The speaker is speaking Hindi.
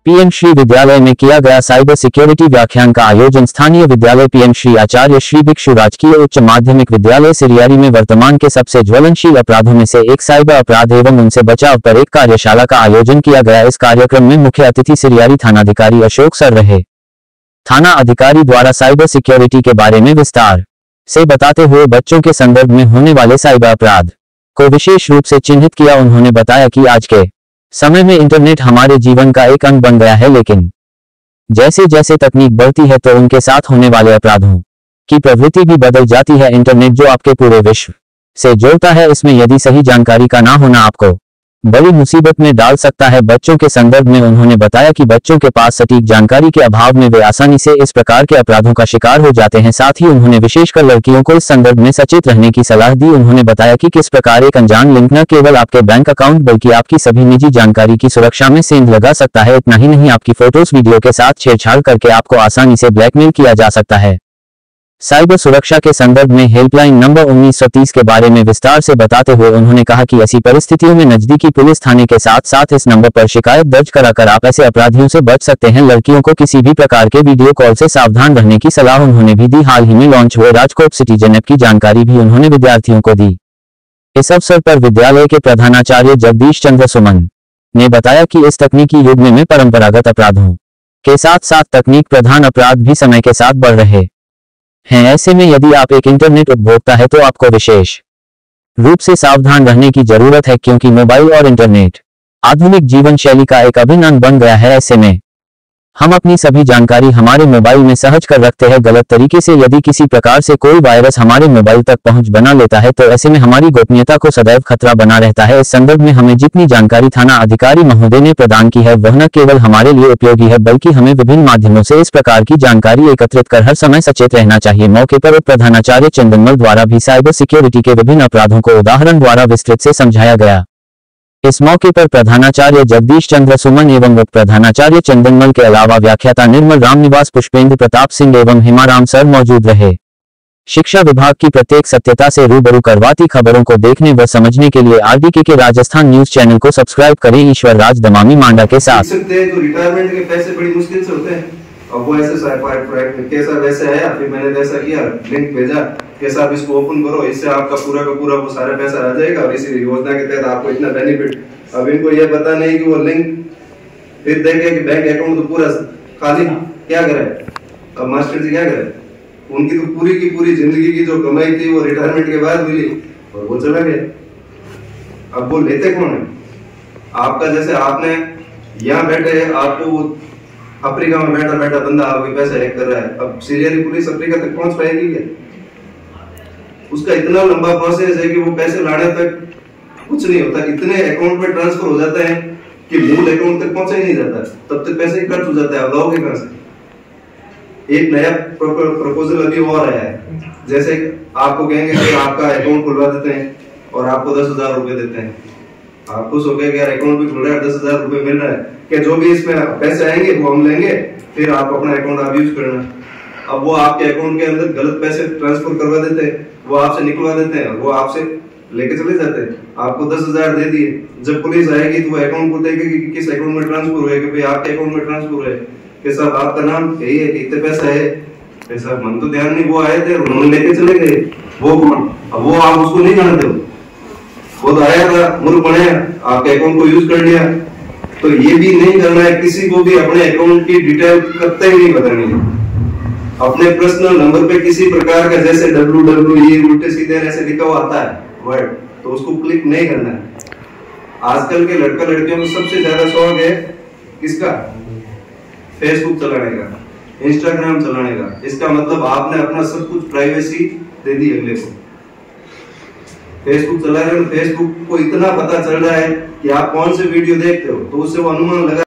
पीएम श्री विद्यालय में किया गया साइबर सिक्योरिटी व्याख्यान का आयोजन। स्थानीय विद्यालय पीएम श्री आचार्य श्री भिक्षु राजकीय उच्च माध्यमिक विद्यालय सिरियारी में वर्तमान के सबसे ज्वलनशील अपराधों में से एक साइबर अपराध एवं उनसे बचाव पर एक कार्यशाला का आयोजन किया गया। इस कार्यक्रम में मुख्य अतिथि सिरियारी थानाधिकारी अशोक सर रहे। थाना अधिकारी द्वारा साइबर सिक्योरिटी के बारे में विस्तार से बताते हुए बच्चों के संदर्भ में होने वाले साइबर अपराध को विशेष रूप से चिन्हित किया। उन्होंने बताया कि आज के समय में इंटरनेट हमारे जीवन का एक अंग बन गया है, लेकिन जैसे जैसे तकनीक बढ़ती है तो उनके साथ होने वाले अपराधों की प्रवृत्ति भी बदल जाती है। इंटरनेट जो आपके पूरे विश्व से जोड़ता है, इसमें यदि सही जानकारी का ना होना आपको बड़ी मुसीबत में डाल सकता है। बच्चों के संदर्भ में उन्होंने बताया कि बच्चों के पास सटीक जानकारी के अभाव में वे आसानी से इस प्रकार के अपराधों का शिकार हो जाते हैं। साथ ही उन्होंने विशेषकर लड़कियों को इस संदर्भ में सचेत रहने की सलाह दी। उन्होंने बताया कि किस प्रकार एक अनजान लिंक न केवल आपके बैंक अकाउंट बल्कि आपकी सभी निजी जानकारी की सुरक्षा में सेंध लगा सकता है। इतना ही नहीं, आपकी फोटोज वीडियो के साथ छेड़छाड़ करके आपको आसानी से ब्लैकमेल किया जा सकता है। साइबर सुरक्षा के संदर्भ में हेल्पलाइन नंबर 1930 के बारे में विस्तार से बताते हुए उन्होंने कहा कि ऐसी परिस्थितियों में नजदीकी पुलिस थाने के साथ साथ इस नंबर पर शिकायत दर्ज कराकर आप ऐसे अपराधियों से बच सकते हैं। लड़कियों को किसी भी प्रकार के वीडियो कॉल से सावधान रहने की सलाह उन्होंने भी दी। हाल ही में लॉन्च हुए राजकोट सिटीजन ऐप की जानकारी भी उन्होंने विद्यार्थियों को दी। इस अवसर पर विद्यालय के प्रधानाचार्य जगदीश चंद्र सुमन ने बताया कि इस तकनीकी युग में परंपरागत अपराधों के साथ साथ तकनीक प्रधान अपराध भी समय के साथ बढ़ रहे हैं। ऐसे में यदि आप एक इंटरनेट उपभोक्ता है तो आपको विशेष रूप से सावधान रहने की जरूरत है, क्योंकि मोबाइल और इंटरनेट आधुनिक जीवन शैली का एक अभिन्न अंग बन गया है। ऐसे में हम अपनी सभी जानकारी हमारे मोबाइल में सहज कर रखते हैं गलत तरीके से। यदि किसी प्रकार से कोई वायरस हमारे मोबाइल तक पहुंच बना लेता है तो ऐसे में हमारी गोपनीयता को सदैव खतरा बना रहता है। इस संदर्भ में हमें जितनी जानकारी थाना अधिकारी महोदय ने प्रदान की है वह न केवल हमारे लिए उपयोगी है बल्कि हमें विभिन्न माध्यमों से इस प्रकार की जानकारी एकत्रित कर हर समय सचेत रहना चाहिए। मौके पर उप प्रधानाचार्य चंदनमल द्वारा भी साइबर सिक्योरिटी के विभिन्न अपराधों को उदाहरण द्वारा विस्तृत से समझाया गया। इस मौके पर प्रधानाचार्य जगदीश चंद्र सुमन एवं उप प्रधानाचार्य चंदनमल के अलावा व्याख्याता निर्मल रामनिवास, पुष्पेंद्र प्रताप सिंह एवं हिमाराम सर मौजूद रहे। शिक्षा विभाग की प्रत्येक सत्यता से रूबरू करवाती खबरों को देखने व समझने के लिए आरडीके के राजस्थान न्यूज चैनल को सब्सक्राइब करें। ईश्वर राज दमामी मांडा के साथ। रिटायरमेंट के पैसे बड़ी मुश्किल से होते हैं, अब वो ऐसे कैसा वैसे है, फिर मैंने वैसा किया, लिंक भेजा, कैसा आप इसको ओपन करो, इससे आपका पूरा का पूरा वो सारा पैसा आ जाएगा और इसी योजना के तहत आपको इतना बेनिफिट। अब इनको ये पता नहीं कि वो लिंक फिर देखे कि बैंक अकाउंट तो पूरा खाली, क्या करे अब मास्टर जी, क्या करे? उनकी तो पूरी की पूरी जिंदगी की जो कमाई थी वो रिटायरमेंट के बाद मिली और वो चला गया। अब वो लेते कौन है? आपका जैसे आपने यहाँ बैठे, आपको वो अफ्रीका में बैठा बैठा बंदा आपके पैसे हैक कर रहा है, अब सीरियली पुलिस अफ्रीका तक पहुंच पाएगी क्या? उसका इतना लंबा प्रोसेस है कि वो पैसे लाने तक कुछ नहीं होता, इतने अकाउंट में ट्रांसफर हो जाते हैं कि मूल अकाउंट तक पहुंचा ही नहीं जाता, तब तक पैसे खर्च हो जाता है। अब लाओगे कहां से? एक नया प्रपोजल अभी और आया है, जैसे आपको कहेंगे कि आपका अकाउंट खुलवा देते हैं और आपको 10,000 रुपए देते हैं, आप खुश हो गए कि यार अकाउंट भी खुल रहा है, 10,000 रुपए मिल रहा है, कि जो भी इसमें पैसे आएंगे वो हम लेंगे, फिर आप अपना अकाउंट आप यूज करना। अब वो आपके अकाउंट के अंदर गलत पैसे ट्रांसफर करवा देते हैं, वो आपसे निकलवा देते हैं, वो आपसे लेके चले जाते हैं। आपको 10,000 दे दिए, जब पुलिस आएगी तो वो अकाउंट को देखेगी कि किस अकाउंट में ट्रांसफर हुआ है, कि भाई आपके अकाउंट में ट्रांसफर हुआ है, कि साहब आपका नाम यही है, कितने पैसा है, पैसा मन तो ध्यान नहीं, वो आए थे उन्होंने लेके चले गए, वो कौन? अब वो आप उसको नहीं जानते हो, वो तो आया था, मूर्ख बने, आपके अकाउंट को यूज कर लिया। तो ये भी नहीं करना है, किसी को भी अपने अकाउंट की डिटेल करते ही नहीं बतानी है। अपने पर्सनल नंबर पे किसी प्रकार का जैसे www उल्टे सीधे ऐसे लिखा हुआ आता है वर्ड, तो उसको क्लिक नहीं करना है। आजकल के लड़का लड़कियों को सबसे ज्यादा शौक है किसका? फेसबुक चलाने का, इंस्टाग्राम चलाने का। इसका मतलब आपने अपना सब कुछ प्राइवेसी दे दी अगले को। फेसबुक चला रहे हो, फेसबुक को इतना पता चल रहा है कि आप कौन से वीडियो देखते हो, तो उससे वो अनुमान लगा